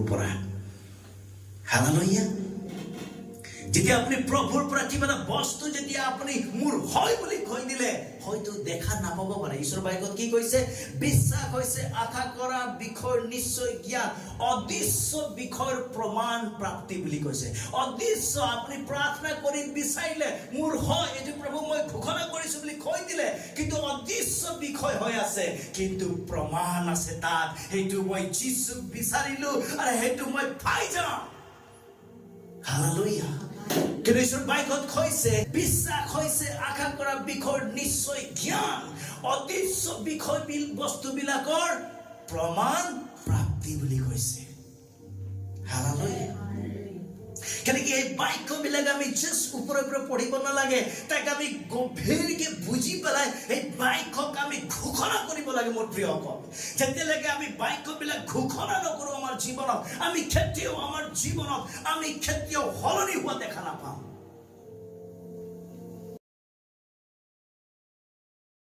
পৰা হালেলুয়া যেতিয়া আপুনি প্ৰভুৰ পৰা কিবা এটা বস্তু যেতিয়া আপুনি মোৰ হয় বুলি কৈ দিলে হয়তো দেখা নাপাব পাৰে ঈশ্বৰ বাক্যত কি কৈছে বিশ্বাস হৈছে আশা কৰা বিষয়ৰ নিশ্চয় জ্ঞান অদৃশ্য বিষয়ৰ প্ৰমাণ প্ৰাপ্তি বুলি কৈছে অদৃশ্য আপুনি প্ৰাৰ্থনা কৰি বিচাৰিলে মোৰ হয় এটো প্ৰভু মই ঘোষণা কৰিছো বুলি কৈ দিলে কিন্তু অদৃশ্য বিষয় হৈ আছে কিন্তু প্ৰমাণ আছে তাত হেতু মই যিছুক বিচাৰিলো আৰু হেতু মই পাই যাম হালেলুয়া কিন্তু ঈশ্বৰ বাক্যত কৈছে বিশ্বাস হৈছে আশা কৰা বিষয়ৰ নিশ্চয় জ্ঞান অদৃশ্য বিষয় বস্তুবিলাকৰ প্ৰমাণ প্ৰাপ্তি বুলি কৈছে হালেলুয়া কেনেকৈ এই বাক্যবিলাক আমি জাষ্ট ওপৰে ওপৰে পঢ়িব নালাগে তাক আমি গভীৰকৈ বুজি পেলাই এই বাক্যক আমি ঘোষণা কৰিব লাগে মোৰ প্ৰিয়সকল যেতিয়ালৈকে আমি বাক্যবিলাক ঘোষণা নকৰোঁ আমাৰ জীৱনত আমি কেতিয়াও আমাৰ জীৱনত আমি কেতিয়াও সলনি হোৱা দেখা নাপাওঁ